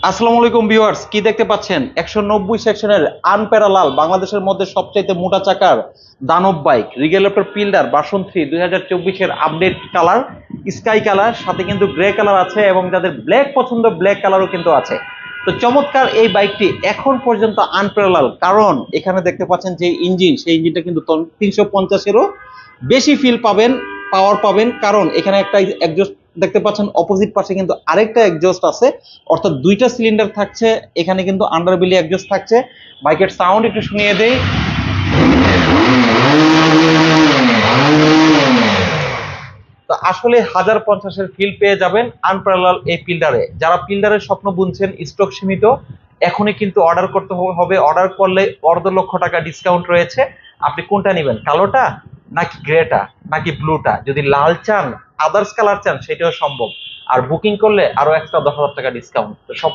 আসসালামু আলাইকুম ভিউয়ার্স, কি দেখতে পাচ্ছেন 190 সেকশনের আনপ্যারালাল বাংলাদেশের মধ্যে সবচাইতে মোটা চাকার দানব বাইক রিগেলেটর পিল্ডার ভার্সন 3 2024 এর আপডেট কালার স্কাই কালার, সাথে কিন্তু গ্রে কালার আছে এবং যাদের ব্ল্যাক পছন্দ ব্ল্যাক কালারও কিন্তু আছে। তো চমৎকার এই বাইকটি এখন পর্যন্ত আনপ্যারালাল, কারণ এখানে দেখতে পাচ্ছেন যে ইঞ্জিন, সেই ইঞ্জিনটা কিন্তু 350-এরও বেশি ফিল পাবেন, পাওয়ার পাবেন, কারণ এখানে একটা একজস্ট দেখতে পাচ্ছেন, অপোজিট পাশে কিন্তু আরেকটা এক্সজস্ট আছে, অর্থাৎ দুইটা সিলিন্ডার থাকছে। এখানে কিন্তু আন্ডারবেলি এক্সজস্ট থাকছে। বাইকের সাউন্ড একটু শুনিয়ে দেই। তো আসলে 1050-এর ফিল পেয়ে যাবেন আনপ্যারালাল এই পিল্ডারে। যারা পিল্ডারের স্বপ্ন বুনছেন, স্টক সীমিত, এখনই কিন্তু অর্ডার করতে হবে। অর্ডার করলে 1.5 লক্ষ টাকা ডিসকাউন্ট রয়েছে। আপনি কোনটা নেবেন, কালোটা নাকি গ্রেটা নাকি ব্লুটা? যদি লাল চান, আদার্স কালার চান, সেটাও সম্ভব। আর বুকিং করলে আরো এক্সট্রা 10,000 টাকা ডিসকাউন্ট। তো সব